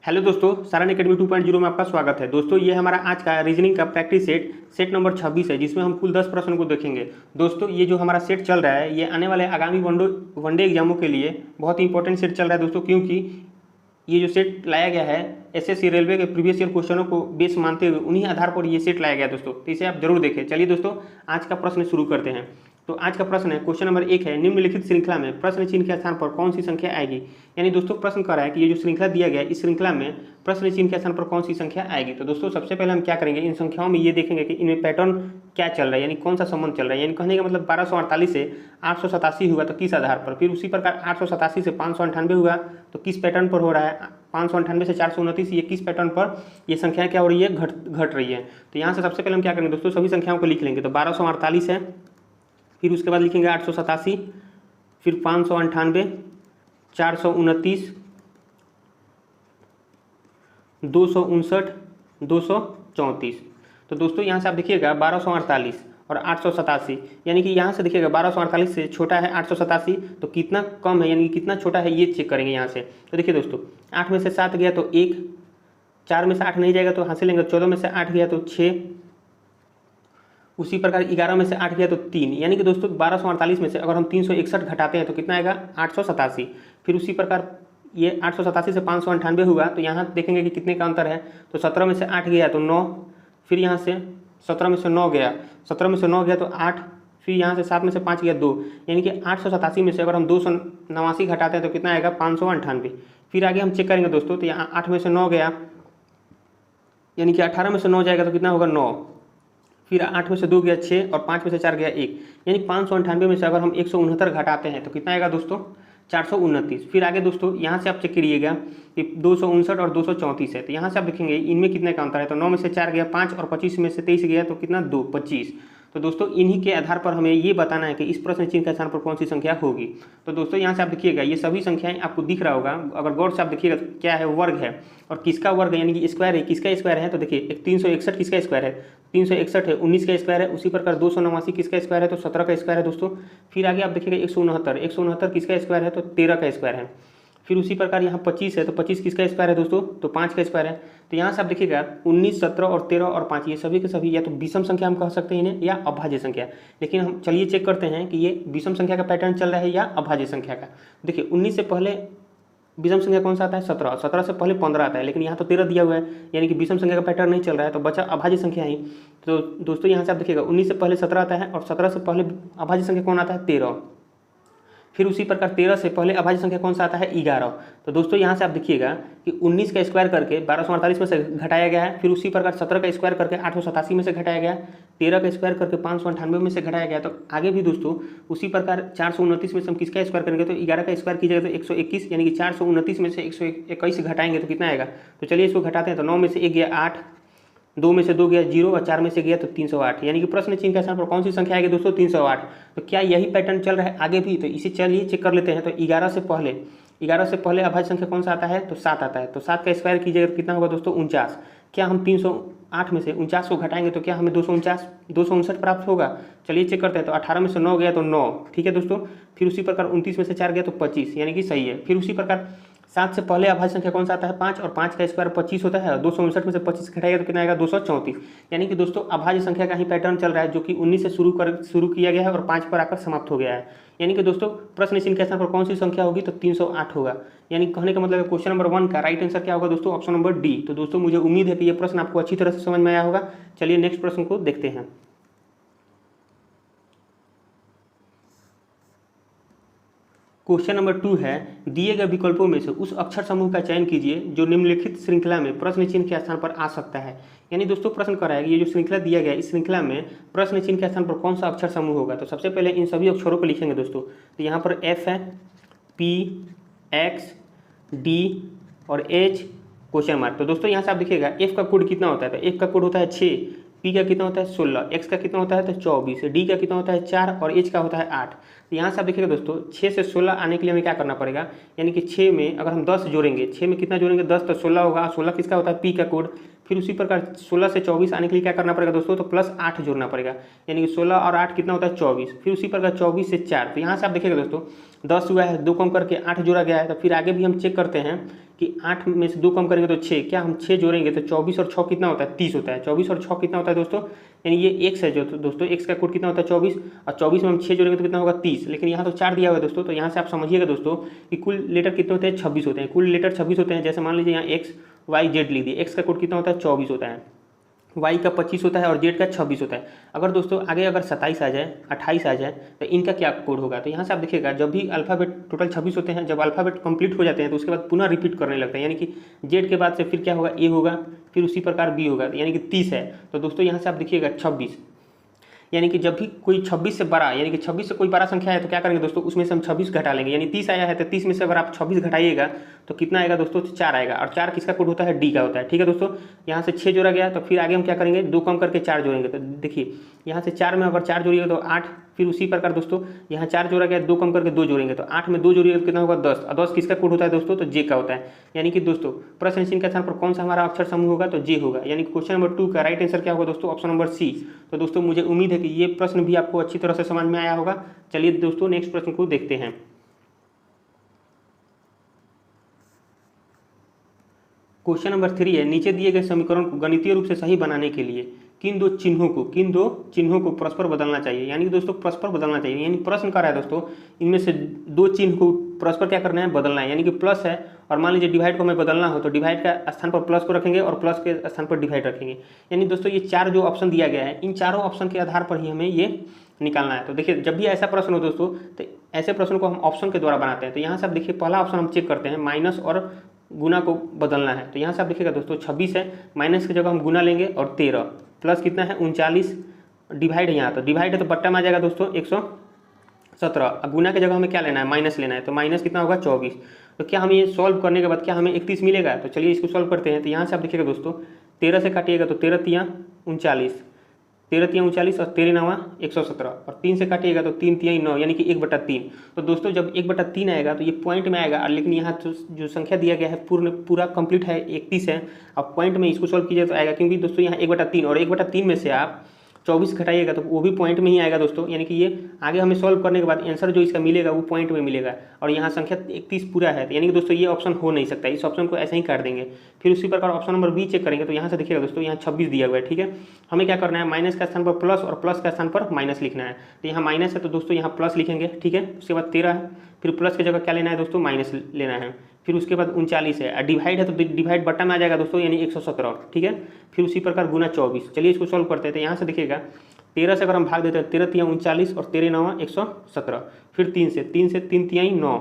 Hello दोस्तों, Saran academy 2.0 में आपका स्वागत है। दोस्तों ये हमारा आज का रीजनिंग का प्रैक्टिस सेट नंबर 26 है, जिसमें हम कुल 10 प्रश्नों को देखेंगे। दोस्तों ये जो हमारा सेट चल रहा है, ये आने वाले आगामी वनडे एग्जामों के लिए बहुत ही इंपॉर्टेंट सेट चल रहा है दोस्तों, क्योंकि ये जो सेट लाया गया है एसएससी रेलवे के प्रीवियस ईयर क्वेश्चनों को बेस मानते हुए उन्हीं आधार पर ये सेट लाया गया है दोस्तों। तो इसे आप जरूर देखें। चलिए दोस्तों, आज का प्रश्न शुरू करते हैं। तो आज का प्रश्न है, क्वेश्चन नंबर 1 है, निम्नलिखित श्रृंखला में प्रश्न चिन्ह के स्थान पर कौन सी संख्या आएगी। यानी दोस्तों प्रश्न कर रहा है कि ये जो श्रृंखला दिया गया है, इस श्रृंखला में प्रश्न चिन्ह के स्थान पर कौन सी संख्या आएगी। तो दोस्तों सबसे पहले हम क्या करेंगे, इन संख्याओं में ये देखेंगे कि इनमें पैटर्न क्या चल रहा है, यानी कौन सा संबंध चल रहा है। यानी कहने का मतलब 1248 से 887 हुआ तो किस आधार पर, फिर उसी प्रकार 887 से 598 हुआ तो किस पैटर्न पर हो रहा है, 598 से 429 ये किस पैटर्न पर ये संख्या क्या हो रही है, घट रही है। तो यहाँ से सबसे पहले हम क्या करेंगे दोस्तों, सभी संख्याओं को लिख लेंगे। तो 1248 है, फिर उसके बाद लिखेंगे 887, फिर 598, 429, 259, 234। तो दोस्तों यहाँ से आप देखिएगा 1248 और 887, यानी कि यहाँ से देखिएगा 1248 से छोटा है 887, तो कितना कम है यानी कि कितना छोटा है ये चेक करेंगे यहाँ से। तो देखिए दोस्तों 8 में से 7 गया तो 1, 4 में से 8 नहीं जाएगा तो हासिल लेंगे, 14 में से 8 गया तो 6, उसी प्रकार 11 में से 8 गया तो 3। यानी कि दोस्तों 1248 में से अगर हम 361 घटाते हैं तो कितना आएगा, 887। फिर उसी प्रकार ये 887 से 598 हुआ तो यहाँ देखेंगे कि कितने का अंतर है। तो 17 में से 8 गया तो 9, फिर यहाँ से 17 में से 9 गया, 17 में से 9 गया तो 8, फिर यहाँ से 7 में से 5 गया 2। यानी कि 887 में से अगर हम 289 घटाते हैं तो कितना आएगा, 598। फिर आगे हम चेक करेंगे दोस्तों, तो यहाँ 8 में से 9 गया, यानी कि 18 में से 9 जाएगा तो कितना होगा, 9। फिर 8 में से 2 गया 6 और 5 में से 4 गया 1, यानी 598 में से अगर हम 169 घटाते हैं तो कितना आएगा दोस्तों, 429। फिर आगे दोस्तों यहाँ से आप चेक करिएगा कि 259 और 234 है, तो यहाँ से आप देखेंगे इनमें कितने का अंतर है। तो 9 में से 4 गया 5 और 25 में से 23 गया तो कितना, 2, 25। तो दोस्तों इन्हीं के आधार पर हमें ये बताना है कि इस प्रश्न चिन्ह के स्थान पर कौन सी संख्या होगी। तो दोस्तों यहाँ से आप देखिएगा ये सभी संख्याएं आपको दिख रहा होगा, अगर गौर से आप देखिएगा क्या है, वर्ग है और किसका वर्ग है, यानी कि स्क्वायर है, किसका स्क्वायर है। तो देखिए 361 किसका स्क्वायर है, 361 है, 19 का स्क्वायर है। उसी प्रकार 289 किसका स्क्वायर है, तो 17 का स्क्वायर है दोस्तों। फिर आगे आप देखिएगा 169 किसका स्क्वायर है, तो 13 का स्क्वायर है। फिर उसी प्रकार यहाँ 25 है, तो 25 किसका स्क्वायर है दोस्तों, तो 5 का स्क्वायर है। तो यहाँ से आप देखिएगा 19, 17 और 13 और 5 ये सभी के सभी या तो विषम संख्या हम कह सकते हैं इन्हें, या अभाज्य संख्या। लेकिन हम चलिए चेक करते हैं कि ये विषम संख्या का पैटर्न चल रहा है या अभाज्य संख्या का। देखिए 19 से पहले विषम संख्या कौन सा आता है, 17, 17 से पहले 15 आता है, लेकिन यहाँ तो 13 दिया हुआ है, यानी कि विषम संख्या का पैटर्न नहीं चल रहा है, तो बचा अभाज्य संख्या ही। तो दोस्तों यहाँ से आप देखिएगा 19 से पहले 17 आता है और 17 से पहले अभाज्य संख्या कौन आता है, 13। फिर उसी प्रकार 13 से पहले अभाज्य संख्या कौन सा आता है, 11। तो दोस्तों यहाँ से आप देखिएगा कि 19 का स्क्वायर करके 1248 में से घटाया गया है, फिर उसी प्रकार 17 का स्क्वायर करके 887 में से घटाया गया, 13 का स्क्वायर करके 598 में से घटाया गया। तो आगे भी दोस्तों उसी प्रकार 429 में से हम किसका स्क्वायर करेंगे, तो 11 का स्क्वायर कीजिएगा तो 121, यानी कि 429 में से 121 घटाएंगे तो कितना आएगा। तो चलिए इसको घटाते हैं। तो 9 में से 1 गया 8, 2 में से 2 गया 0 और 4 में से गया तो 308, यानी कि प्रश्न चिन्ह के स्थान पर कौन सी संख्या आएगी दोस्तों, 308। तो क्या यही पैटर्न चल रहा है आगे भी, तो इसे चलिए चेक कर लेते हैं। तो 11 से पहले अभाज्य संख्या कौन सा आता है, तो 7 आता है। तो 7 का स्क्वायर कीजिएगा तो कितना होगा दोस्तों, 49। क्या हम 308 में से 49 को घटाएंगे तो क्या हमें 259 प्राप्त होगा। चलिए चेक करते हैं। तो 18 में से 9 गया तो 9, ठीक है दोस्तों। फिर उसी प्रकार 29 में से 4 गया तो 25, यानी कि सही है। फिर उसी प्रकार 7 से पहले अभाज्य संख्या कौन सा आता है, 5, और 5 का स्क्वायर 25 होता है। 259 में से 25 घटाएगा तो कितना आएगा, 234। यानी कि दोस्तों अभाज्य संख्या का ही पैटर्न चल रहा है, जो कि 19 से शुरू किया गया है और 5 पर आकर समाप्त हो गया है। यानी कि दोस्तों प्रश्न चिन्ह के स्थान पर कौन सी संख्या होगी, तो 308 होगा। यानी कहने का मतलब क्वेश्चन नंबर 1 का राइट आंसर क्या होगा दोस्तों, ऑप्शन नंबर डी। तो दोस्तों मुझे उम्मीद है कि ये प्रश्न आपको अच्छी तरह से समझ में आया होगा। चलिए नेक्स्ट प्रश्न को देखते हैं। क्वेश्चन नंबर 2 है, दिए गए विकल्पों में से उस अक्षर समूह का चयन कीजिए जो निम्नलिखित श्रृंखला में प्रश्न चिन्ह के स्थान पर आ सकता है। यानी दोस्तों प्रश्न कर रहा है कि ये जो श्रृंखला दिया गया है, इस श्रृंखला में प्रश्न चिन्ह के स्थान पर कौन सा अक्षर समूह होगा। तो सबसे पहले इन सभी अक्षरों को लिखेंगे दोस्तों। तो यहाँ पर एफ है, पी, एक्स, डी और एच, क्वेश्चन मार्क। तो दोस्तों यहाँ से आप देखिएगा एफ का कोड कितना होता है, तो एफ का कोड होता है 6, पी का कितना होता है 16, एक्स का कितना होता है तो 24, डी का कितना होता है 4 और एच का होता है 8। तो यहाँ से आप देखिएगा दोस्तों 6 से 16 आने के लिए हमें क्या करना पड़ेगा, यानी कि 6 में अगर हम 10 जोड़ेंगे, 6 में कितना जोड़ेंगे 10, तो 16 होगा। 16 किसका होता है, पी का कोड। फिर उसी प्रकार 16 से 24 आने के लिए क्या करना पड़ेगा दोस्तों, तो +8 जोड़ना पड़ेगा, यानी कि 16 और 8 कितना होता है 24। फिर उसी प्रकार 24 से 4, तो यहाँ से आप देखिएगा दोस्तों 10 हुआ है, 2 कम करके 8 जोड़ा गया है। तो फिर आगे भी हम चेक करते हैं कि 8 में से 2 कम करेंगे तो 6, क्या हम 6 जोड़ेंगे तो 24 और 6 कितना होता है 30 होता है। 24 और 6 कितना होता है दोस्तों, यानी ये x है जो दोस्तों, x का कोड कितना होता है 24, और 24 में हम 6 जोड़ेंगे तो कितना होगा 30। लेकिन यहाँ तो 4 दिया हुआ है दोस्तों, तो यहाँ से आप समझिएगा दोस्तों कि कुल लेटर कितने होते हैं 26 होते हैं। कुल लेटर 26 होते हैं। जैसे मान लीजिए यहाँ x y z लिख दिए, x का कोड कितना होता है 24 होता है, y का 25 होता है और z का 26 होता है। अगर दोस्तों आगे अगर 27 आ जाए, 28 आ जाए, तो इनका क्या कोड होगा, तो यहाँ से आप देखिएगा जब भी अल्फ़ाबेट टोटल 26 होते हैं, जब अल्फ़ाबेट कंप्लीट हो जाते हैं तो उसके बाद पुनः रिपीट करने लगते हैं, यानी कि z के बाद से फिर क्या होगा, a होगा, फिर उसी प्रकार b होगा, यानी कि 30 है। तो दोस्तों यहाँ से आप देखिएगा 26, यानी कि जब भी कोई 26 से बड़ा, यानी कि 26 से कोई बड़ा संख्या है तो क्या करेंगे दोस्तों, उसमें से हम 26 घटा लेंगे। यानी 30 आया है तो 30 में से अगर आप 26 घटाइएगा तो कितना आएगा दोस्तों, 4 आएगा। और 4 किसका कोड होता है, डी का होता है। ठीक है दोस्तों, यहाँ से 6 जोड़ा गया, तो फिर आगे हम क्या करेंगे, 2 कम करके 4 जोड़ेंगे। तो देखिए यहाँ से 4 में अगर 4 जोड़िएगा तो 8, फिर उसी प्रकार दोस्तों यहाँ 4 जोड़ा गया, 2 कम करके 2 जोड़ेंगे, तो 8 में 2 जोड़िएगा तो कितना होगा 10, और 10 किसका कोड होता है दोस्तों, तो जे का होता है। यानी कि दोस्तों प्रश्न चिन्ह के स्थान पर कौन सा हमारा अक्षर समूह होगा, तो जे होगा। यानी क्वेश्चन नंबर 2 का राइट आंसर क्या होगा दोस्तों, ऑप्शन नंबर सी। तो दोस्तों मुझे उम्मीद है कि ये प्रश्न भी आपको अच्छी तरह से समझ में आया होगा। चलिए दोस्तों नेक्स्ट प्रश्न को देखते हैं। क्वेश्चन नंबर 3 है, नीचे दिए गए समीकरण को गणितीय रूप से सही बनाने के लिए किन दो चिन्हों को परस्पर बदलना चाहिए। यानी कि दोस्तों परस्पर बदलना चाहिए, यानी प्रश्न कर रहा है दोस्तों इनमें से 2 चिन्ह को परस्पर क्या करना है, बदलना है। यानी कि प्लस है और मान लीजिए डिवाइड को हमें बदलना हो तो डिवाइड का स्थान पर प्लस को रखेंगे और प्लस के स्थान पर डिवाइड रखेंगे। यानी दोस्तों ये 4 जो ऑप्शन दिया गया है, इन चारों ऑप्शन के आधार पर ही हमें ये निकालना है। तो देखिए जब भी ऐसा प्रश्न हो दोस्तों, तो ऐसे प्रश्न को हम ऑप्शन के द्वारा बनाते हैं। तो यहाँ से आप देखिए पहला ऑप्शन हम चेक करते हैं, माइनस और गुना को बदलना है। तो यहाँ से आप देखिएगा दोस्तों 26 है, माइनस की जगह हम गुना लेंगे और 13, प्लस कितना है 39, डिवाइड है यहाँ, तो डिवाइड है तो बट्टा में आ जाएगा दोस्तों 117, अब गुना की जगह हमें क्या लेना है, माइनस लेना है। तो माइनस कितना होगा 24। तो क्या हम ये सॉल्व करने के बाद क्या हमें 31 मिलेगा, तो चलिए इसको सॉल्व करते हैं। तो यहाँ से आप देखिएगा दोस्तों 13 से काटिएगा तो 13 तियाँ 39, 13 तियाँ 39 और 13 नवा 117, और 3 से काटिएगा तो 3 तियाँ 9, यानी कि 1/3। तो दोस्तों जब 1/3 आएगा तो ये पॉइंट में आएगा, लेकिन यहाँ तो जो संख्या दिया गया है पूरा कंप्लीट है 31 है। अब पॉइंट में इसको सॉल्व कीजिए तो आएगा, क्योंकि दोस्तों यहाँ 1/3 और 1/3 में से आप 24 घटाइएगा तो वो भी पॉइंट में ही आएगा दोस्तों। यानी कि ये आगे हमें सॉल्व करने के बाद आंसर जो इसका मिलेगा वो पॉइंट में मिलेगा, और यहाँ संख्या 31 पूरा है। तो यानी कि दोस्तों ये ऑप्शन हो नहीं सकता, इस ऑप्शन को ऐसे ही काट देंगे। फिर उसी प्रकार ऑप्शन नंबर बी चेक करेंगे तो यहाँ से देखिएगा दोस्तों यहाँ 26 दिया हुआ है। ठीक है, हमें क्या करना है, माइनस का स्थान पर प्लस और प्लस का स्थान पर माइनस लिखना है। तो यहाँ माइनस है तो दोस्तों यहाँ प्लस लिखेंगे। ठीक है, उसके बाद 13 है, फिर प्लस की जगह क्या लेना है दोस्तों, माइनस लेना है। फिर उसके बाद 39 है, डिवाइड है तो डिवाइड बट्टा में आ जाएगा दोस्तों, यानी 117। ठीक है, फिर उसी प्रकार गुना 24। चलिए इसको सॉल्व करते हैं। तो यहाँ से देखिएगा 13 से अगर हम भाग देते हैं, 13 तियाँ 39 और 13 नवा 117, फिर 3 से 3 तियाँ 9,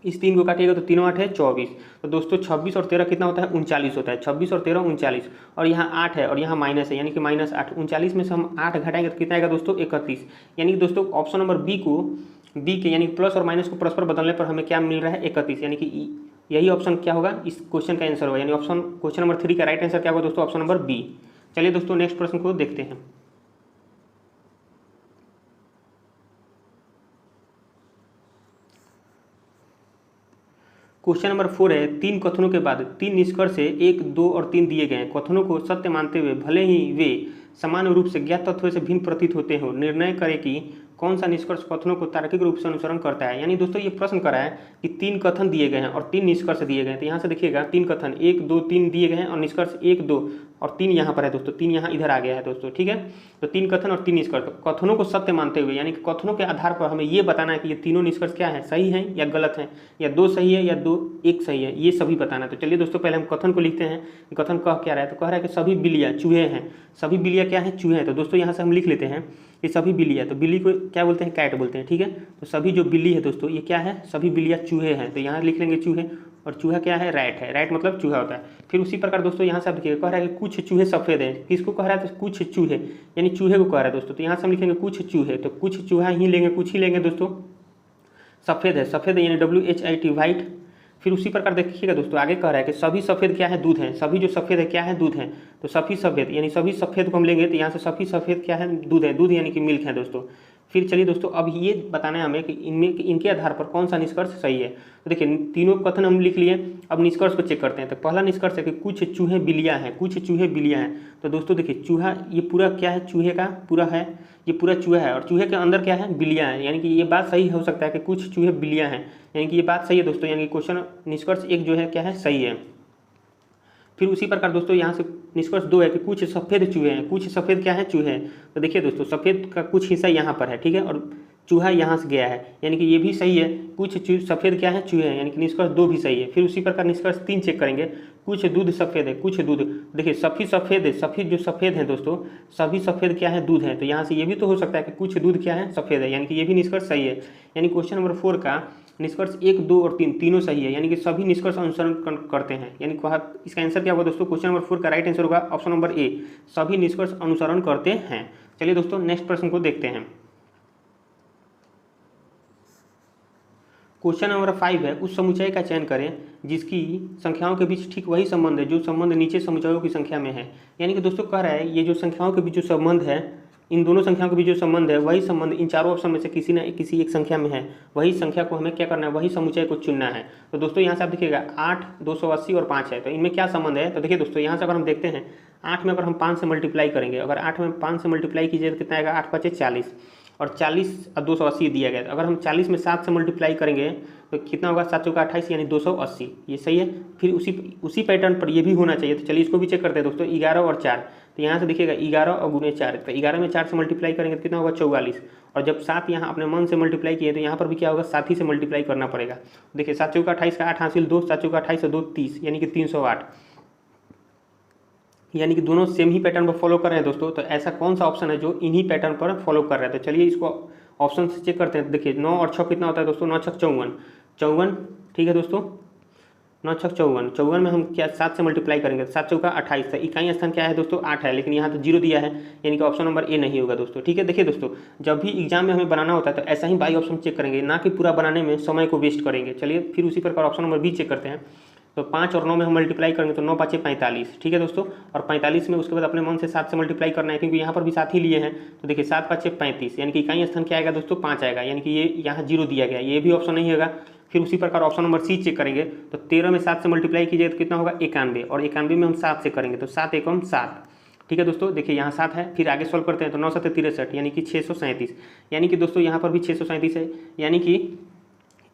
इस 3 को काटिएगा तो 3 8 है 24। तो दोस्तों 26 और 13 कितना होता है, 39 होता है। 26 और 13 39, और यहाँ 8 है और यहाँ माइनस है, यानी कि -8। 39 में से हम 8 घटाएंगे तो कितना आएगा दोस्तों, 31। यानी कि दोस्तों ऑप्शन नंबर बी के यानी प्लस और माइनस को परस्पर बदलने पर हमें क्या मिल रहा है, 31। यानी कि यही ऑप्शन क्या होगा, इस क्वेश्चन का आंसर होगा। यानी क्वेश्चन नंबर 3 का राइट आंसर क्या होगा दोस्तों, ऑप्शन नंबर बी। चलिए दोस्तों नेक्स्ट प्रश्न को देखते हैं। क्वेश्चन नंबर 4 है, 3 कथनों के बाद 3 निष्कर्ष से 1, 2 और 3 दिए गए कथनों को सत्य मानते हुए भले ही वे समान रूप से ज्ञात तथ्यों से भिन्न प्रतीत होते हो, निर्णय करें कि कौन सा निष्कर्ष कथनों को तार्किक रूप से अनुसरण करता है। यानी दोस्तों ये प्रश्न करा है कि 3 कथन दिए गए हैं और 3 निष्कर्ष दिए गए हैं। तो यहाँ से देखिएगा 3 कथन 1, 2, 3 दिए गए हैं और निष्कर्ष 1, 2 और 3 यहाँ पर है दोस्तों, 3 यहाँ इधर आ गया है दोस्तों। ठीक है, तो 3 कथन और 3 निष्कर्ष, कथनों को सत्य मानते हुए, यानी कि कथनों के आधार पर हमें ये बताना है कि ये तीनों निष्कर्ष क्या है, सही है या गलत है, या 2 सही है या 1 सही है, ये सभी बताना है। तो चलिए दोस्तों पहले हम कथन को लिखते हैं। कथन कह क्या रहा है, तो कह रहा है कि सभी बिल्लियाँ चूहे हैं। सभी बिल्लियाँ क्या है, चूहे हैं। तो दोस्तों यहाँ से हम लिख लेते हैं कि सभी बिल्लियाँ, तो बिल्ली को क्या बोलते हैं, कैट बोलते हैं। ठीक है, तो सभी जो बिल्ली है दोस्तों ये क्या है, सभी बिल्लियाँ चूहे हैं। तो यहाँ लिख लेंगे चूहे, और चूहा क्या है, रैट है। रैट मतलब चूहा होता है। फिर उसी प्रकार दोस्तों यहाँ से आप देखिए कह रहा है कि कुछ चूहे सफ़ेद हैं। किसको कह रहा है, तो कुछ चूहे, यानी चूहे को कह रहा है दोस्तों। तो यहाँ से हम लिखेंगे कुछ चूहे, तो कुछ चूहा ही लेंगे, कुछ ही लेंगे दोस्तों। सफ़ेद है, सफ़ेद यानी WHIT वाइट। फिर उसी प्रकार देखिएगा दोस्तों आगे कह रहा है कि सभी सफ़ेद क्या है, दूध है। सभी जो सफ़ेद है क्या है, दूध है। तो सभी सफ़ेद यानी सभी सफ़ेद को हम लेंगे, तो यहाँ से सभी सफ़ेद क्या है, दूध है। दूध यानी कि मिल्क है दोस्तों। फिर चलिए दोस्तों अब ये बताना है हमें कि इनके आधार पर कौन सा निष्कर्ष सही है। तो देखिए तीनों कथन हम लिख लिए, अब निष्कर्ष को चेक करते हैं। तो पहला निष्कर्ष है कि कुछ चूहे बिल्लियाँ हैं, कुछ चूहे बिल्लियाँ हैं। तो दोस्तों देखिए चूहा ये पूरा क्या है, चूहे का पूरा है, ये पूरा चूहा है और चूहे के अंदर क्या है, बिल्लियाँ हैं, यानी कि ये बात सही हो सकता है कि कुछ चूहे बिल्लियाँ हैं, यानी कि ये बात सही है दोस्तों, यानी कि क्वेश्चन निष्कर्ष एक जो है क्या है, सही है। फिर उसी प्रकार दोस्तों यहाँ से निष्कर्ष 2 है कि कुछ सफ़ेद चूहे हैं, कुछ सफ़ेद क्या है, चूहे हैं। तो देखिए दोस्तों सफ़ेद का कुछ हिस्सा यहाँ पर है, ठीक है, और चूहा यहाँ से गया है, यानी कि ये भी सही है। कुछ सफ़ेद क्या है, चूहे हैं, यानी कि निष्कर्ष 2 भी सही है। फिर उसी प्रकार निष्कर्ष 3 चेक करेंगे, कुछ दूध सफ़ेद है, कुछ दूध, देखिए सभी सफ़ेद है, सभी जो सफ़ेद हैं दोस्तों, सभी सफ़ेद क्या है, दूध है। तो यहाँ से ये भी तो हो सकता है कि कुछ दूध क्या है, सफ़ेद है, यानी कि ये भी निष्कर्ष सही है। यानी क्वेश्चन नंबर 4 का निष्कर्ष 1, 2 और 3 तीनों सही है, यानी कि सभी निष्कर्ष अनुसरण करते हैं। यानी इसका आंसर क्या होगा दोस्तों, क्वेश्चन नंबर 4 का राइट आंसर होगा ऑप्शन नंबर ए, सभी निष्कर्ष अनुसरण करते हैं। चलिए दोस्तों नेक्स्ट प्रश्न को देखते हैं। क्वेश्चन नंबर 5 है, उस समुच्चय का चयन करें जिसकी संख्याओं के बीच ठीक वही संबंध है जो संबंध नीचे समुच्चयों की संख्या में है। यानी कि दोस्तों कह रहा है ये जो संख्याओं के बीच जो संबंध है, इन दोनों संख्याओं के बीच जो संबंध है वही संबंध इन चारों ऑप्शन में से किसी न किसी एक संख्या में है, वही संख्या को हमें क्या करना है, वही समुच्चय को चुनना है। तो दोस्तों यहाँ से आप देखिएगा 8, 280 और 5 है, तो इनमें क्या संबंध है। तो देखिए दोस्तों यहाँ से अगर हम देखते हैं 8 में अगर हम 5 से मल्टीप्लाई करेंगे, अगर 8 में 5 से मल्टीप्लाई कीजिए तो कितना आएगा, 8 × 5 = 40 और 40 और 280 दिया गया। अगर हम 40 में 7 से मल्टीप्लाई करेंगे तो कितना होगा, 7 × 4 = 28 यानी 280, ये सही है। फिर उसी पैटर्न पर ये भी होना चाहिए। तो चलिए इसको भी चेक करते हैं दोस्तों, 11 और 4। तो यहाँ से देखिएगा 11 और गुणे 4, तो 11 में 4 से मल्टीप्लाई करेंगे तो कितना होगा, 44। और जब 7 यहाँ अपने मन से मल्टीप्लाई किए तो यहाँ पर भी क्या होगा, 7 ही से मल्टीप्लाई करना पड़ेगा। देखिए 7 × 4 = 28 का 8 हासिल 2, 7 × 4 = 28 और 2 30, यानी कि 308। यानी कि दोनों सेम ही पैटर्न पर फॉलो कर रहे हैं दोस्तों। तो ऐसा कौन सा ऑप्शन है जो इन्हीं पैटर्न पर फॉलो कर रहा है। तो चलिए इसको ऑप्शन से चेक करते हैं। देखिए 9 और 6 कितना होता है दोस्तों, 9 × 6 = 54, ठीक है दोस्तों, 9 × 6 = 54 में हम क्या 7 से मल्टीप्लाई करेंगे, 7 × 4 = 28। तो इकाई स्थान क्या है दोस्तों, 8 है, लेकिन यहाँ तो 0 दिया है, यानी कि ऑप्शन नंबर ए नहीं होगा दोस्तों, ठीक है। देखिए दोस्तों जब भी एग्जाम में हमें बनाना होता है तो ऐसा ही बाई ऑप्शन चेक करेंगे, ना कि पूरा बनाने में समय को वेस्ट करेंगे। चलिए फिर उसी प्रकार ऑप्शन नंबर बी चेक करते हैं। तो 5 और 9 में हम मल्टीप्लाई करेंगे तो 9 × 5 = 45, ठीक है दोस्तों, और 45 में उसके बाद अपने मन से 7 से मल्टीप्लाई करना है, क्योंकि यहाँ पर भी 7 ही लिए हैं। तो देखिए 7 × 5 = 35, यानी कि इकाई स्थान क्या आएगा दोस्तों, 5 आएगा, यानी कि ये यहाँ 0 दिया गया, ये भी ऑप्शन नहीं होगा। फिर उसी प्रकार ऑप्शन नंबर सी चेक करेंगे। तो 13 में 7 से मल्टीप्लाई कीजिए तो कितना होगा, 91, और 91 में हम 7 से करेंगे तो 7 × 1 = 7, ठीक है दोस्तों। देखिए यहाँ 7 है, फिर आगे सॉल्व करते हैं तो 9 × 7 = 63, यानी कि 637, यानी कि दोस्तों यहाँ पर भी 637 है। यानी कि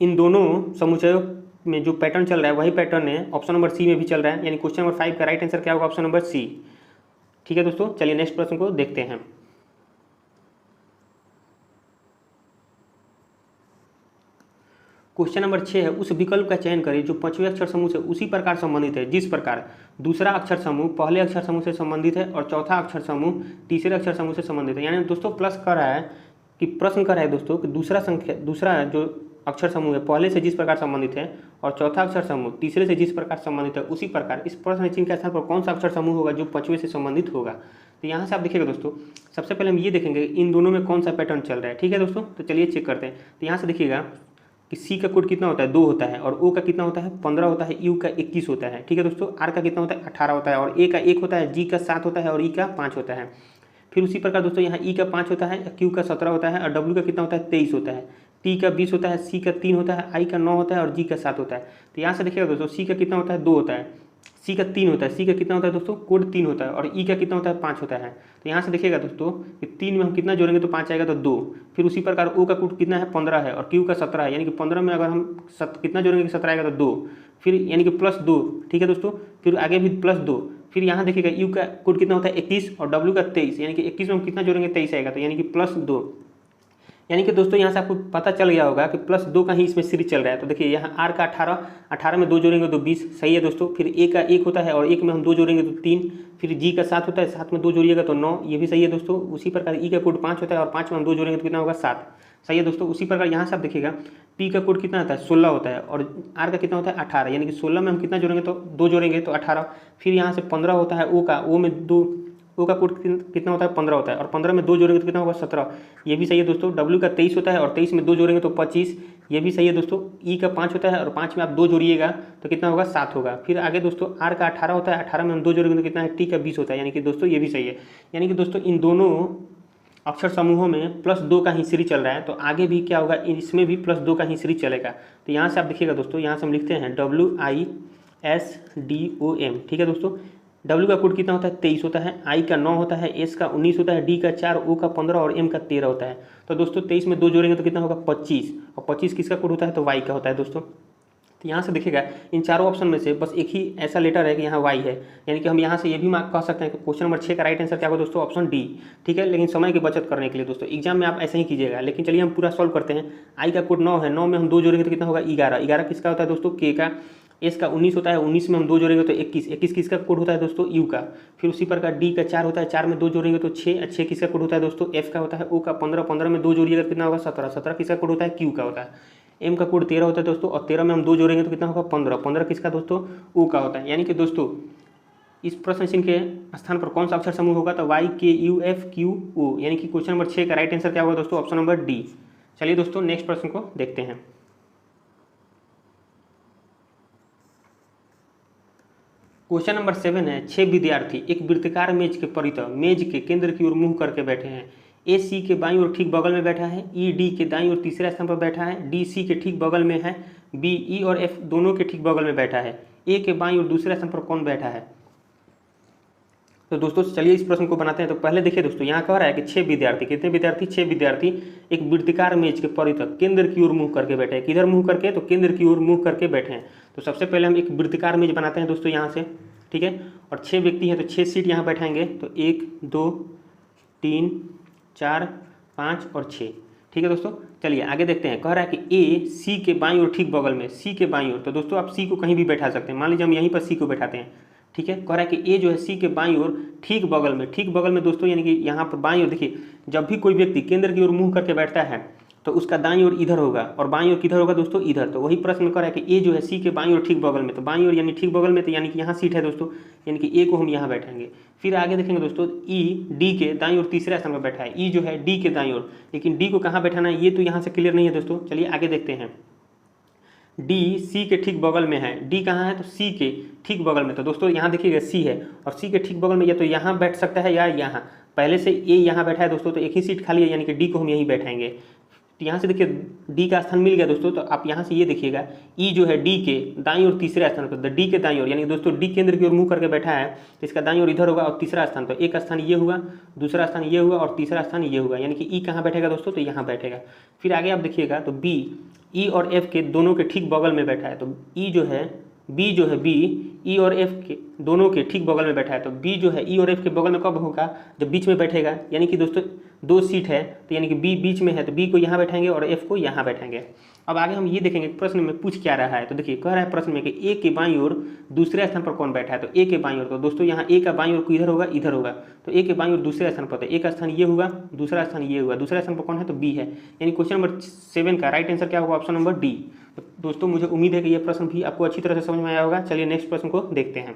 इन दोनों समुच्चयों में जो पैटर्न चल रहा है वही पैटर्न है ऑप्शन नंबर सी में भी चल रहा है, यानी क्वेश्चन नंबर 5 का राइट आंसर क्या होगा, ऑप्शन नंबर सी, ठीक है दोस्तों। चलिए नेक्स्ट प्रश्न को देखते हैं। क्वेश्चन नंबर 6 है, उस विकल्प का चयन करें जो 5वें अक्षर समूह से उसी प्रकार संबंधित है जिस प्रकार दूसरा अक्षर समूह पहले अक्षर समूह से संबंधित है और चौथा अक्षर समूह तीसरे अक्षर समूह से संबंधित है। यानी दोस्तों प्लस कर रहा है कि प्रश्न कर रहा है दोस्तों कि दूसरा जो अक्षर समूह है पहले से जिस प्रकार संबंधित है और चौथा अक्षर समूह तीसरे से जिस प्रकार संबंधित है उसी प्रकार इस प्रश्न चिन्ह के स्थान पर कौन सा अक्षर समूह होगा जो 5वें से संबंधित होगा। तो यहाँ से आप देखिएगा दोस्तों, सबसे पहले हम ये देखेंगे इन दोनों में कौन सा पैटर्न चल रहा है, ठीक है दोस्तों। तो चलिए चेक करते हैं। तो यहाँ से देखिएगा कि सी का कोड कितना होता है, 2 होता है, और ओ का कितना होता है, 15 होता है, यू का 21 होता है, ठीक है दोस्तों। आर का कितना होता है, 18 होता है, और ए का 1 होता है, जी का 7 होता है और ई का 5 होता है। फिर उसी प्रकार दोस्तों यहाँ ई का 5 होता है, क्यू का 17 होता है और डब्ल्यू का कितना होता है, 23 होता है, टी का 20 होता है, सी का 3 होता है, आई का 9 होता है और जी का 7 होता है। तो यहाँ से देखिएगा दोस्तों सी का कितना होता है, 2 होता है, सी का 3 होता है, सी का कितना होता है दोस्तों, कोड 3 होता है, और ई का कितना होता है, 5 होता है। तो यहाँ से देखिएगा दोस्तों कि 3 में हम कितना जोड़ेंगे तो 5 आएगा तो 2। फिर उसी प्रकार ओ का कोड कितना है, 15 है, और क्यू का 17 है, यानी कि 15 में अगर हम कितना जोड़ेंगे कि 17 आएगा तो 2, फिर यानी कि +2, ठीक है दोस्तों। फिर आगे भी +2। फिर यहाँ देखिएगा यू का कोड कितना होता है, 21, और डब्ल्यू का 23, यानी कि 21 में हम कितना जोड़ेंगे, 23 आएगा, तो यानी कि +2। यानी कि दोस्तों यहाँ से आपको पता चल गया होगा कि +2 का ही इसमें सीरीज चल रहा है। तो देखिए यहाँ आर का 18 में 2 जोड़ेंगे तो 20, सही है दोस्तों। फिर ए का 1 होता है और 1 में हम 2 जोड़ेंगे तो 3, फिर जी का 7 होता है, 7 में 2 जोड़िएगा तो 9, ये भी सही है दोस्तों। उसी प्रकार ई का कोड 5 होता है और 5 में हम 2 जोड़ेंगे तो कितना होगा, 7, सही है दोस्तों। उसी प्रकार यहाँ से आप देखिएगा पी का कोड कितना होता है, 16 होता है, और आर का कितना होता है, 18, यानी कि 16 में हम कितना जोड़ेंगे तो 2 जोड़ेंगे तो 18। फिर यहाँ से 15 होता है ओ में 2, ओ का कोड कितना होता है, 15 होता है, और 15 में 2 जोड़ेंगे तो कितना होगा, 17, ये भी सही है दोस्तों। डब्ल्यू का 23 होता है और 23 में 2 जोड़ेंगे तो 25, ये भी सही है दोस्तों। ई का 5 होता है और 5 में आप 2 जोड़िएगा तो कितना होगा, 7 होगा। फिर आगे दोस्तों आर का 18 होता है, 18 में हम 2 जोड़ेंगे तो कितना है, टी का 20 होता है, यानी कि दोस्तों ये भी सही है। यानी कि दोस्तों इन दोनों अक्षर समूहों में +2 का ही सीरीज चल रहा है, तो आगे भी क्या होगा, इसमें भी +2 का ही सीरीज चलेगा। तो यहाँ से आप देखिएगा दोस्तों, यहाँ से हम लिखते हैं WISDOM, ठीक है दोस्तों। W का कोड कितना होता है, 23 होता है, I का 9 होता है, S का 19 होता है, D का 4, O का 15 और M का 13 होता है। तो दोस्तों 23 में 2 जोड़ेंगे तो कितना होगा, 25, और 25 किसका कोड होता है, तो Y का होता है दोस्तों। तो यहाँ से देखिएगा इन चारों ऑप्शन में से बस एक ही ऐसा लेटर है कि यहाँ वाई है, यानी कि हम यहाँ से ये भी कह सकते हैं कि क्वेश्चन नंबर 6 का राइट आंसर क्या होगा दोस्तों, ऑप्शन डी, ठीक है। लेकिन समय की बचत करने के लिए दोस्तों एग्जाम में आप ऐसे ही कीजिएगा। लेकिन चलिए हम पूरा सॉल्व करते हैं। आई का कोड 9 है, 9 में हम 2 जोड़ेंगे तो कितना होगा, 11, 11 किसका होता है दोस्तों, के का। एस का 19 होता है, 19 में हम 2 जोड़ेंगे तो 21, 21 किसका कोड होता है दोस्तों, यू का। फिर उसी प्रकार डी का 4 होता है, 4 में 2 जोड़ेंगे तो 6, 6 किसका कोड होता है दोस्तों, एफ का होता है। ओ का 15, 15 में 2 जोड़िएगा कितना होगा, 17, 17 किसका कोड होता है, क्यू का होता है। एम का कोड 13 होता है दोस्तों, और 13 में हम 2 जोड़ेंगे तो कितना होगा, 15, 15 किसका दोस्तों, ओ का होता है। यानी कि दोस्तों इस प्रश्न चिन्ह के स्थान पर कौन सा अक्षर समूह होगा, तो वाई के यू एफ क्यू ओ, यानी कि क्वेश्चन नंबर 6 का राइट आंसर क्या होगा दोस्तों, ऑप्शन नंबर डी। चलिए दोस्तों नेक्स्ट प्रश्न को देखते हैं। क्वेश्चन नंबर 7 है, 6 विद्यार्थी एक वृत्ताकार मेज के परितः मेज के केंद्र की ओर मुंह करके बैठे हैं। ए सी के बाईं ओर ठीक बगल में बैठा है, ई डी के दाईं ओर तीसरे स्थान पर बैठा है, डी सी के ठीक बगल में है, बी ई और एफ दोनों के ठीक बगल में बैठा है, ए के बाईं ओर दूसरे स्थान पर कौन बैठा है। तो दोस्तों चलिए इस प्रश्न को बनाते हैं। तो पहले देखिए दोस्तों, यहाँ कह रहा है कि 6 विद्यार्थी, कितने विद्यार्थी, 6 विद्यार्थी एक वृत्ताकार मेज के परितः केंद्र की ओर मुंह करके बैठे हैं। किधर मुंह करके, तो केंद्र की ओर मुंह करके बैठे हैं। तो सबसे पहले हम एक वृत्ताकार मेज बनाते हैं दोस्तों यहाँ से, ठीक है। और 6 व्यक्ति हैं तो 6 सीट यहाँ बैठाएंगे। तो 1 2 3 4 5 और 6, ठीक है दोस्तों। चलिए आगे देखते हैं। कह रहा है कि ए सी के बाईं ओर ठीक बगल में, सी के बाईं ओर, तो दोस्तों आप सी को कहीं भी बैठा सकते हैं। मान लीजिए हम यहीं पर सी को बैठाते हैं, ठीक है। कह रहा है कि ए जो है सी के बाईं ओर ठीक बगल में, ठीक बगल में दोस्तों यानी कि यहाँ पर बाईं ओर देखिए, जब भी कोई व्यक्ति केंद्र की ओर मुंह करके बैठता है तो उसका दाईं ओर इधर होगा और बाईं ओर किधर होगा दोस्तों, इधर। तो वही प्रश्न कर रहा है कि ए जो है सी के बाईं ओर ठीक बगल में, तो बाईं ओर यानी ठीक बगल में, तो यानी कि यहाँ सीट है दोस्तों, यानी कि ए को हम यहाँ बैठाएंगे। फिर आगे देखेंगे दोस्तों, ई डी के दाईं ओर तीसरे स्थान पर बैठा है, ई जो है डी के दाईं ओर, लेकिन डी को कहाँ बैठाना है ये तो यहाँ से क्लियर नहीं है दोस्तों। चलिए आगे देखते हैं। डी सी के ठीक बगल में है, डी कहाँ है, तो सी के ठीक बगल में। तो दोस्तों यहाँ देखिएगा सी है और सी के ठीक बगल में, या तो यहाँ बैठ सकता है या यहाँ। पहले से ए यहाँ बैठा है दोस्तों, तो एक ही सीट खाली है, यानी कि डी को हम यहीं बैठाएंगे। तो यहाँ से देखिए डी का स्थान मिल गया दोस्तों। तो आप यहाँ से ये देखिएगा, ई जो है डी के दाईं ओर तीसरे स्थान पर, डी के दाईं ओर, यानी दोस्तों डी केंद्र की ओर मुंह करके बैठा है, तो इसका दाईं ओर इधर होगा और तीसरा स्थान, तो एक स्थान ये हुआ, दूसरा स्थान ये हुआ और तीसरा स्थान ये हुआ, यानी कि ई कहाँ बैठेगा दोस्तों, तो यहाँ बैठेगा। फिर आगे आप देखिएगा तो बी ई और एफ के दोनों के ठीक बगल में बैठा है। तो ई जो है बी जो है बी ई और एफ के दोनों के ठीक बगल में बैठा है। तो बी जो है ई और एफ के बगल में कब होगा, जब बीच में बैठेगा, यानी कि दोस्तों 2 सीट है, तो यानी कि बी बीच में है, तो बी को यहाँ बैठाएंगे और एफ को यहाँ बैठाएंगे। अब आगे हम ये देखेंगे प्रश्न में पूछ क्या रहा है। तो देखिए कह रहा है प्रश्न में कि ए के बाईं ओर दूसरे स्थान पर कौन बैठा है। तो ए के बाईं ओर, तो दोस्तों यहाँ ए का बाईं ओर को इधर होगा, इधर होगा, तो ए के बाईं ओर दूसरे स्थान पर, तो एक स्थान ये हुआ, दूसरा स्थान ये हुआ, दूसरा स्थान पर कौन है, तो बी है। यानी क्वेश्चन नंबर 7 का राइट आंसर क्या होगा, ऑप्शन नंबर डी। तो दोस्तों मुझे उम्मीद है कि यह प्रश्न भी आपको अच्छी तरह से समझ में आया होगा। चलिए नेक्स्ट प्रश्न को देखते हैं।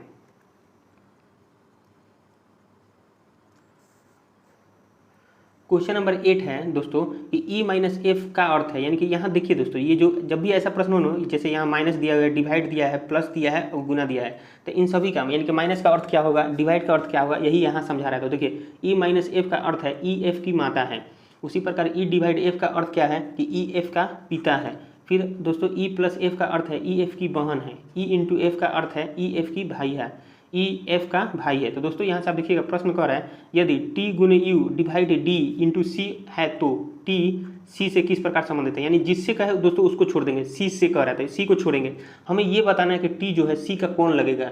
क्वेश्चन नंबर 8 है दोस्तों कि ई माइनस एफ का अर्थ है, यानी कि यहाँ देखिए दोस्तों, ये जो जब भी ऐसा प्रश्न हो ना, जैसे यहाँ माइनस दिया हुआ है, डिवाइड दिया है, प्लस दिया है और गुना दिया है, तो इन सभी का यानी कि माइनस का अर्थ क्या होगा, डिवाइड का अर्थ क्या होगा, यही यहाँ समझा रहा है। तो देखिए ई माइनस एफ का अर्थ है ई एफ की माता है। उसी प्रकार ई डिवाइड एफ का अर्थ क्या है कि ई एफ का पिता है। फिर दोस्तों ई प्लस एफ का अर्थ है ई एफ की बहन है। ई इंटू एफ का अर्थ है ई एफ की भाई है, ई एफ का भाई है। तो दोस्तों यहाँ से आप देखिएगा प्रश्न कह रहा है यदि टी गुने यू डिवाइड डी इंटू सी है तो टी सी से किस प्रकार संबंधित है, यानी जिससे कहे दोस्तों उसको छोड़ देंगे, सी से कह रहा था सी को छोड़ेंगे। हमें ये बताना है कि टी जो है सी का कौन लगेगा,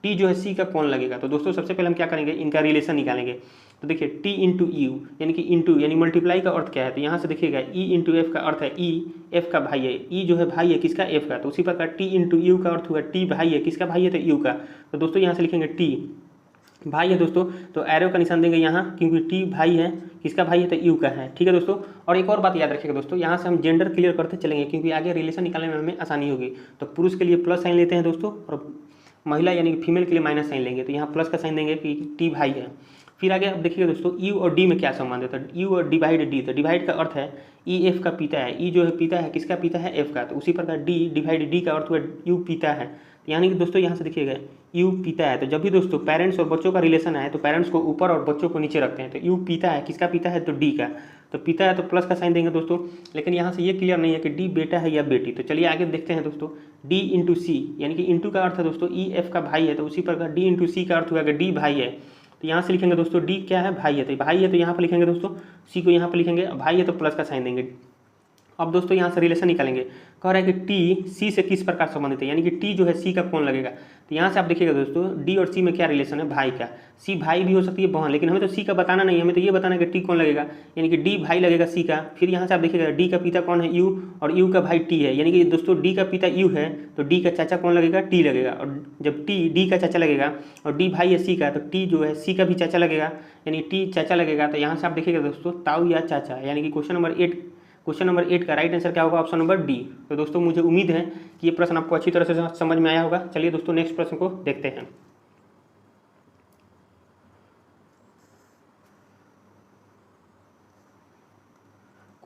टी जो है सी का कौन लगेगा। तो दोस्तों सबसे पहले हम क्या करेंगे, इनका रिलेशन निकालेंगे। तो देखिए टी इंटू यू यानी कि इंटू यानी मल्टीप्लाई का अर्थ क्या है, तो यहाँ से देखिएगा ई इंटू एफ का अर्थ है ई एफ का भाई है, ई जो है भाई है किसका, एफ का। तो उसी प्रकार टी इंटू यू का अर्थ हुआ टी भाई है किसका, भाई है तो यू का। तो दोस्तों यहाँ से लिखेंगे टी भाई है दोस्तों, तो एरो का निशान देंगे यहाँ, क्योंकि टी भाई है किसका, भाई है तो यू का है, ठीक है दोस्तों। और एक और बात याद रखिएगा दोस्तों, यहाँ से हम जेंडर क्लियर करते चलेंगे क्योंकि आगे रिलेशन निकालने में हमें आसानी होगी। तो पुरुष के लिए प्लस साइन लेते हैं दोस्तों, और महिला यानी कि फीमेल के लिए माइनस साइन लेंगे। तो यहाँ प्लस का साइन देंगे कि टी भाई है। फिर आगे आप देखिएगा दोस्तों यू और डी में क्या संबंध है, तो यू और डिवाइड डी, तो डिवाइड का अर्थ है ई एफ का पिता है, ई जो है पिता है किसका, पिता है एफ का। तो उसी प्रकार डी डिवाइड डी का अर्थ हुआ यू पिता है, यानी कि दोस्तों यहाँ से देखिएगा यू पीता है, तो जब भी दोस्तों पेरेंट्स और बच्चों का रिलेशन आए तो पेरेंट्स को ऊपर और बच्चों को नीचे रखते हैं। तो यू पीता है, किसका पीता है? तो डी का। तो पीता है तो प्लस का साइन देंगे दोस्तों, लेकिन यहाँ से ये क्लियर नहीं है कि डी बेटा है या बेटी। तो चलिए आगे देखते हैं दोस्तों, डी इंटू सी, यानी कि इंटू का अर्थ है दोस्तों ई एफ का भाई है, तो उसी प्रकार डी इंटू सी का अर्थ हुआ कि डी भाई है। तो यहाँ से लिखेंगे दोस्तों डी क्या है? भाई है। तो भाई है तो यहाँ पर लिखेंगे दोस्तों, सी को यहाँ पर लिखेंगे, भाई है तो प्लस का साइन देंगे। अब दोस्तों यहाँ से रिलेशन निकालेंगे, कह रहा है कि टी सी से किस प्रकार संबंधित है, यानी कि टी जो है सी का कौन लगेगा। तो यहाँ से आप देखिएगा दोस्तों डी और सी में क्या रिलेशन है? भाई का। सी भाई भी हो सकती है बहन, लेकिन हमें तो सी का बताना नहीं है, हमें तो ये बताना है कि टी कौन लगेगा, यानी कि डी भाई लगेगा सी का। फिर यहाँ से आप देखिएगा डी का पिता कौन है? यू, और यू का भाई टी है, यानी कि दोस्तों डी का पिता यू है तो डी का चाचा कौन लगेगा? टी लगेगा। और जब टी डी का चाचा लगेगा और डी भाई है सी का, तो टी जो है सी का भी चाचा लगेगा, यानी टी चाचा लगेगा। तो यहाँ से आप देखिएगा दोस्तों ताऊ या चाचा, यानी कि क्वेश्चन नंबर 8 का राइट आंसर क्या होगा? Option number D. तो दोस्तों मुझे उम्मीद है कि ये प्रश्न आपको अच्छी तरह से समझ में आया होगा। चलिए दोस्तों नेक्स्ट प्रश्न को देखते हैं।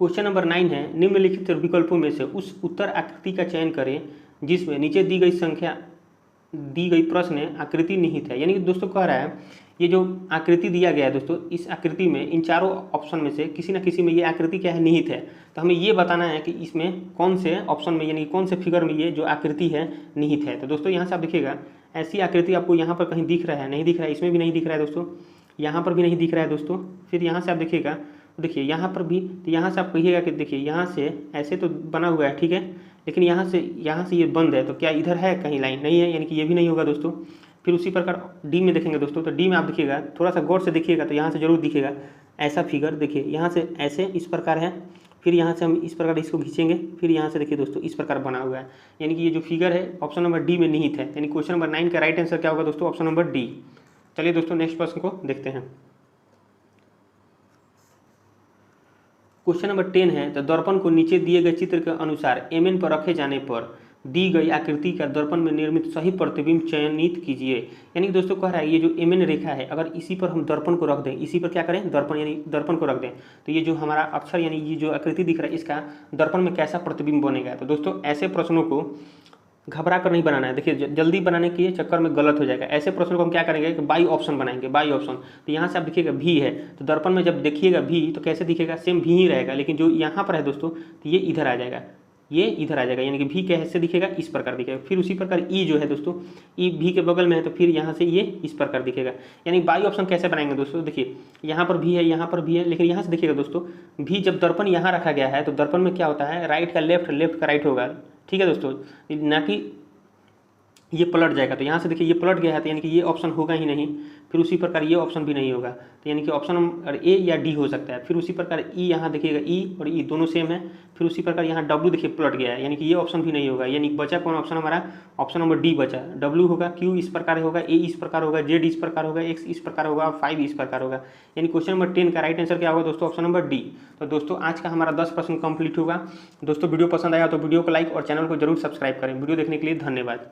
क्वेश्चन नंबर 9 है, निम्नलिखित विकल्पों में से उस उत्तर आकृति का चयन करें जिसमें नीचे दी गई प्रश्न आकृति निहित है। यानी कि दोस्तों कह रहा है ये जो आकृति दिया गया है दोस्तों, इस आकृति में इन चारों ऑप्शन में से किसी न किसी में ये आकृति क्या है? निहित है। तो हमें ये बताना है कि इसमें कौन से ऑप्शन में, यानी कौन से फिगर में ये जो आकृति है निहित है। तो दोस्तों यहाँ से आप देखिएगा ऐसी आकृति आपको यहाँ पर कहीं दिख रहा है? नहीं दिख रहा है, इसमें भी नहीं दिख रहा है दोस्तों, यहाँ पर भी नहीं दिख रहा है दोस्तों। फिर यहाँ से आप देखिएगा, देखिए यहाँ पर भी, तो यहाँ से आप कहिएगा कि देखिए यहाँ से ऐसे तो बना हुआ है, ठीक है, लेकिन यहाँ से ये बंद है, तो क्या इधर है कहीं लाइन? नहीं है, यानी कि ये भी नहीं होगा दोस्तों। फिर उसी प्रकार डी में देखेंगे दोस्तों, तो डी में आप देखिएगा थोड़ा सा गौर से देखिएगा, तो यहाँ से जरूर दिखेगा ऐसा फिगर। देखिए यहाँ से ऐसे इस प्रकार है, फिर यहाँ से हम इस प्रकार इसको खींचेंगे, फिर यहाँ से देखिए दोस्तों इस प्रकार बना हुआ है, यानी कि ये जो फिगर है ऑप्शन नंबर डी में निहित है। यानी क्वेश्चन नंबर 9 का राइट आंसर क्या होगा दोस्तों? Option number D. चलिए दोस्तों नेक्स्ट प्रश्न को देखते हैं। क्वेश्चन नंबर 10 है, तो दर्पण को नीचे दिए गए चित्र के अनुसार एमएन पर रखे जाने पर दी गई आकृति का दर्पण में निर्मित सही प्रतिबिंब चयनित कीजिए। यानी कि दोस्तों कह रहा है ये जो एमएन रेखा है, अगर इसी पर हम दर्पण को रख दें, इसी पर क्या करें? दर्पण, यानी दर्पण को रख दें, तो ये जो हमारा अक्षर यानी ये जो आकृति दिख रहा है इसका दर्पण में कैसा प्रतिबिंब बनेगा। तो दोस्तों ऐसे प्रश्नों को घबरा कर नहीं बनाना है। देखिए जल्दी बनाने के चक्कर में गलत हो जाएगा। ऐसे प्रश्नों को हम क्या करेंगे कि बाई ऑप्शन बनाएंगे, बाई ऑप्शन। तो यहाँ से आप देखिएगा भी है, तो दर्पण में जब देखिएगा भी तो कैसे दिखेगा? सेम भी ही रहेगा, लेकिन जो यहाँ पर है दोस्तों तो ये इधर आ जाएगा, ये इधर आ जाएगा, यानी कि भी कैसे दिखेगा? इस प्रकार दिखेगा। फिर उसी प्रकार ई जो है दोस्तों, ई भी के बगल में है, तो फिर यहाँ से ये इस प्रकार दिखेगा। यानी बाई ऑप्शन कैसे बनाएंगे दोस्तों? देखिए यहाँ पर भी है, यहाँ पर भी है, लेकिन यहाँ से देखिएगा दोस्तों भी जब दर्पण यहाँ रखा गया है तो दर्पण में क्या होता है? राइट का लेफ्ट, लेफ्ट का राइट होगा, ठीक है दोस्तों, ना कि ये पलट जाएगा। तो यहाँ से देखिए ये पलट गया है, तो यानी कि ये ऑप्शन होगा ही नहीं। फिर उसी प्रकार ये ऑप्शन भी नहीं होगा, तो यानी कि ऑप्शन नंबर ए या डी हो सकता है। फिर उसी प्रकार ई, यहाँ देखिएगा ई और ई दोनों सेम है। फिर उसी प्रकार यहाँ डब्ल्यू देखिए पलट गया है, यानी कि ये ऑप्शन भी नहीं होगा। यानी बचा कौन ऑप्शन? हमारा ऑप्शन नंबर डी बचा। डब्ल्यू होगा, क्यू इस प्रकार होगा, ए इस प्रकार होगा, जेड इस प्रकार होगा, एक्स इस प्रकार होगा, 5 इस प्रकार होगा। यानी क्वेश्चन नंबर 10 का राइट आंसर क्या होगा दोस्तों? Option number D. तो दोस्तों आज का हमारा 10 प्रश्न कंप्लीट होगा। दोस्तों वीडियो पसंद आया तो वीडियो को लाइक और चैनल को जरूर सब्सक्राइब करें। वीडियो देखने के लिए धन्यवाद।